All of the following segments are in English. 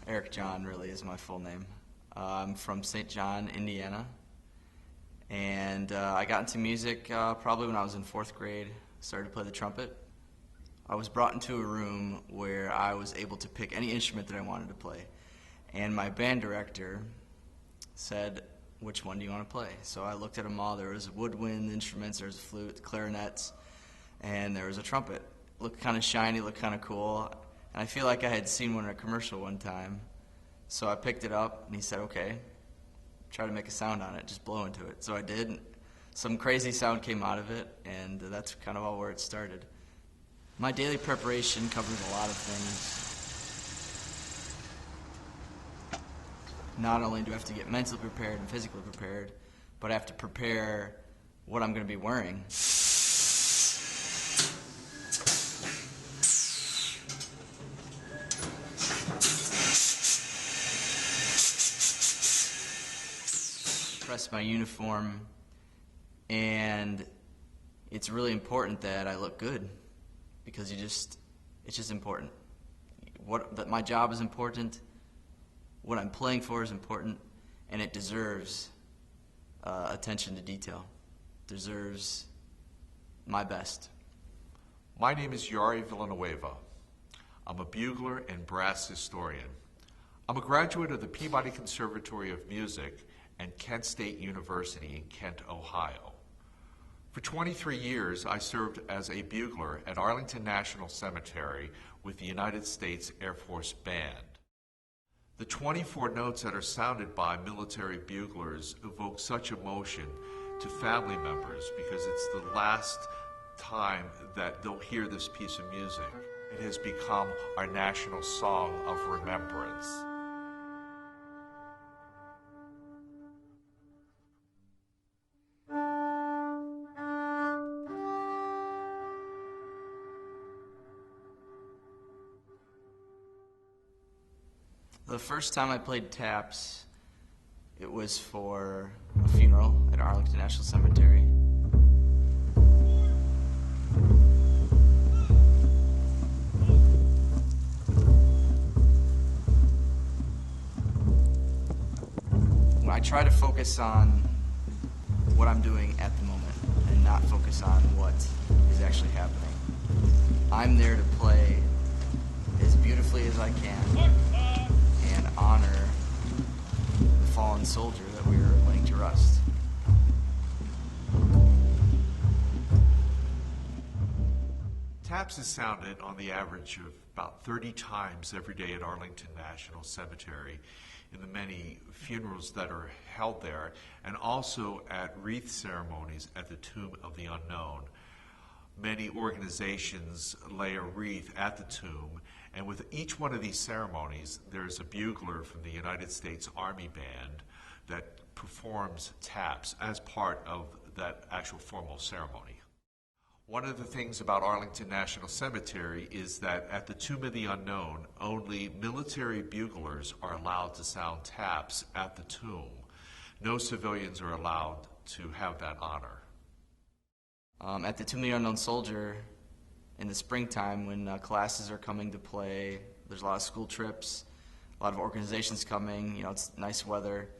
Eric John really is my full name. I'm from St. John, Indiana, and I got into music probably when I was in 4th grade. Started to play the trumpet. I was brought into a room where I was able to pick any instrument that I wanted to play, and my band director said, "Which one do you want to play?" So I looked at them all. There was woodwind instruments, there was a flute, clarinets, and there was a trumpet. Looked kind of shiny, looked kind of cool, and I feel like I had seen one in a commercial one time. So I picked it up, and he said, "Okay, try to make a sound on it, just blow into it." So I did. Some crazy sound came out of it, and that's kind of all where it started. My daily preparation covers a lot of things. Not only do I have to get mentally prepared and physically prepared, but I have to prepare what I'm going to be wearing. Press my uniform, and it's really important that I look good, because it's just important. That my job is important, what I'm playing for is important, and it deserves attention to detail. Deserves my best. My name is Jari Villanueva. I'm a bugler and brass historian. I'm a graduate of the Peabody Conservatory of Music and Kent State University in Kent, Ohio. For 23 years, I served as a bugler at Arlington National Cemetery with the United States Air Force Band. The 24 notes that are sounded by military buglers evoke such emotion to family members because it's the last time that they'll hear this piece of music. It has become our national song of remembrance. The first time I played taps, it was for a funeral at Arlington National Cemetery. I try to focus on what I'm doing at the moment and not focus on what is actually happening. I'm there to play as beautifully as I can and honor the fallen soldier that we are laying to rest. Taps is sounded on the average of about 30 times every day at Arlington National Cemetery in the many funerals that are held there, and also at wreath ceremonies at the Tomb of the Unknown. Many organizations lay a wreath at the tomb, and with each one of these ceremonies, there's a bugler from the United States Army Band that performs taps as part of that actual formal ceremony. One of the things about Arlington National Cemetery is that at the Tomb of the Unknown, only military buglers are allowed to sound taps at the tomb. No civilians are allowed to have that honor. At the Tomb of the Unknown Soldier, in the springtime when classes are coming to play, there's a lot of school trips, a lot of organizations coming, it's nice weather,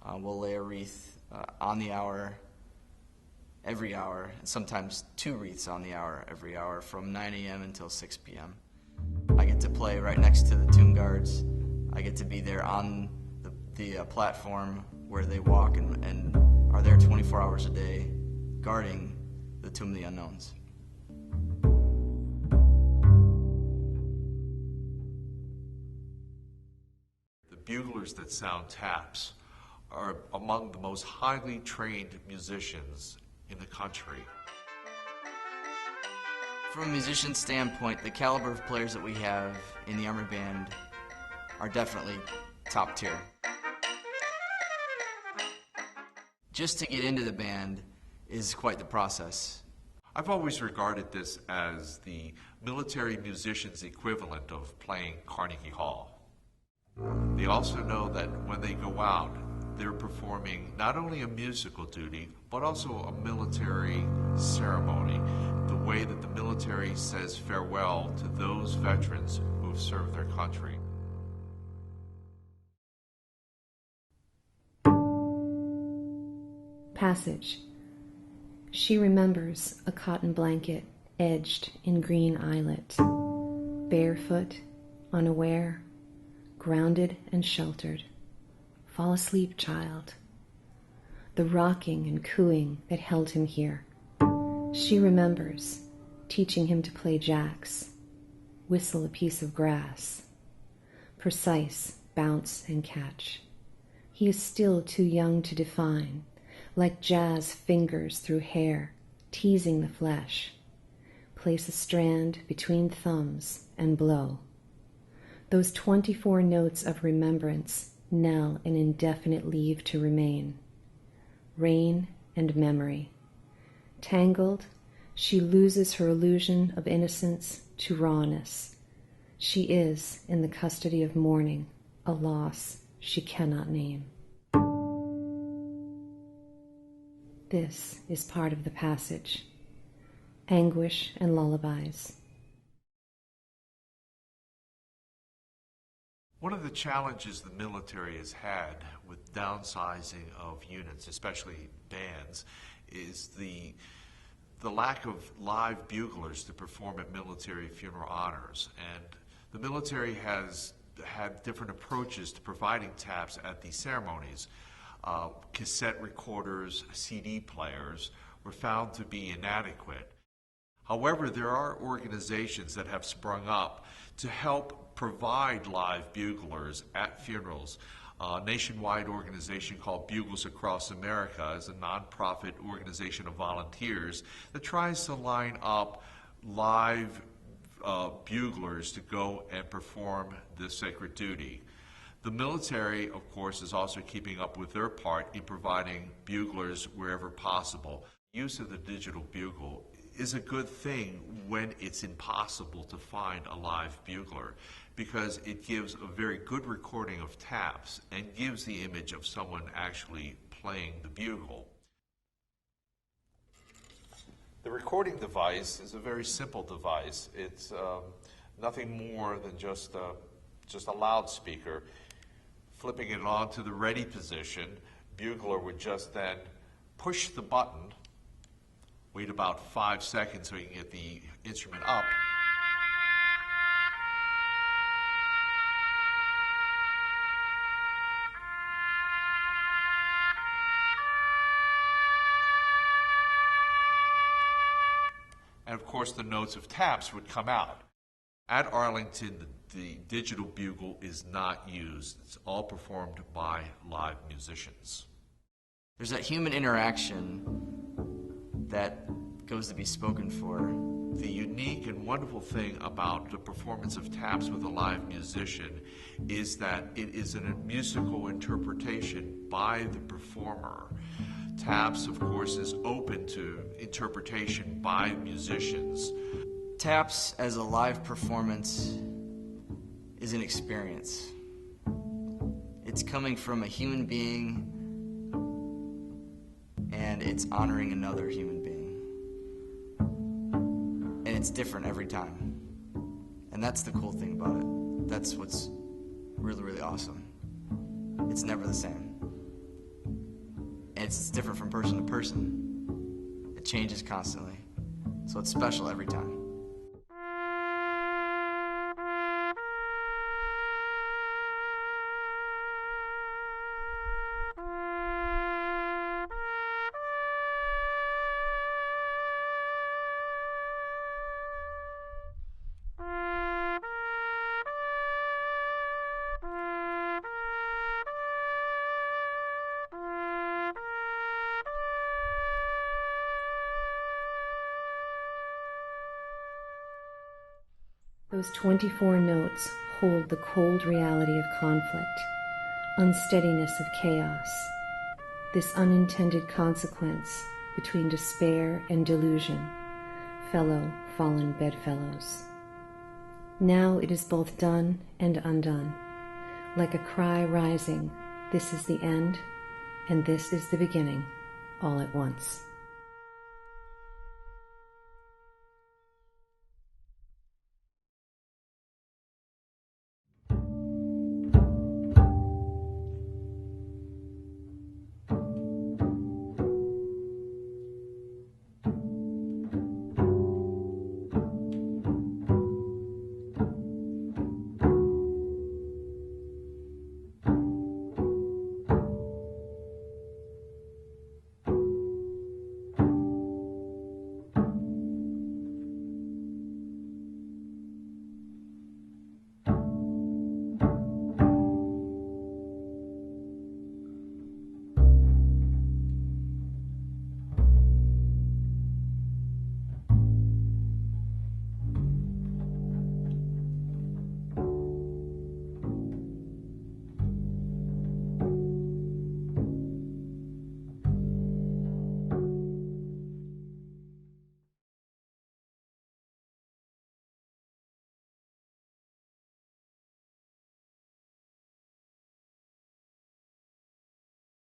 we'll lay a wreath on the hour, every hour, and sometimes 2 wreaths on the hour every hour from 9 a.m. until 6 p.m. I get to play right next to the tomb guards. I get to be there on the platform where they walk and are there 24 hours a day guarding the Tomb of the Unknowns. The buglers that sound taps are among the most highly trained musicians in the country. From a musician standpoint, the caliber of players that we have in the Army Band are definitely top tier. Just to get into the band is quite the process. I've always regarded this as the military musician's equivalent of playing Carnegie Hall. They also know that when they go out, they're performing not only a musical duty, but also a military ceremony, the way that the military says farewell to those veterans who have served their country. Passage. She remembers a cotton blanket edged in green eyelet, barefoot, unaware, grounded and sheltered. Fall asleep, child. The rocking and cooing that held him here. She remembers teaching him to play jacks, whistle a piece of grass, precise bounce and catch. He is still too young to define, like jazz fingers through hair, teasing the flesh. Place a strand between thumbs and blow. Those 24 notes of remembrance knell an indefinite leave to remain. Rain and memory. Tangled, she loses her illusion of innocence to rawness. She is in the custody of mourning, a loss she cannot name. This is part of the passage. Anguish and lullabies. One of the challenges the military has had with downsizing of units, especially bands, is the lack of live buglers to perform at military funeral honors. And the military has had different approaches to providing taps at these ceremonies. Cassette recorders, CD players were found to be inadequate. However, there are organizations that have sprung up to help provide live buglers at funerals. A nationwide organization called Bugles Across America is a nonprofit organization of volunteers that tries to line up live buglers to go and perform this sacred duty. The military, of course, is also keeping up with their part in providing buglers wherever possible. Use of the digital bugle is a good thing when it's impossible to find a live bugler, because it gives a very good recording of taps and gives the image of someone actually playing the bugle. The recording device is a very simple device. It's nothing more than just a loudspeaker. Flipping it on to the ready position, bugler would just then push the button, wait about 5 seconds so you can get the instrument up, and of course the notes of taps would come out. At Arlington, the digital bugle is not used. It's all performed by live musicians. There's that human interaction that goes to be spoken for. The unique and wonderful thing about the performance of taps with a live musician is that it is a musical interpretation by the performer. Taps, of course, is open to interpretation by musicians. Taps as a live performance is an experience. It's coming from a human being, and it's honoring another human being. And it's different every time. And that's the cool thing about it. That's what's really, really awesome. It's never the same. And it's different from person to person. It changes constantly. So it's special every time. Those 24 notes hold the cold reality of conflict, unsteadiness of chaos, this unintended consequence between despair and delusion, fellow fallen bedfellows. Now it is both done and undone, like a cry rising, this is the end, and this is the beginning, all at once.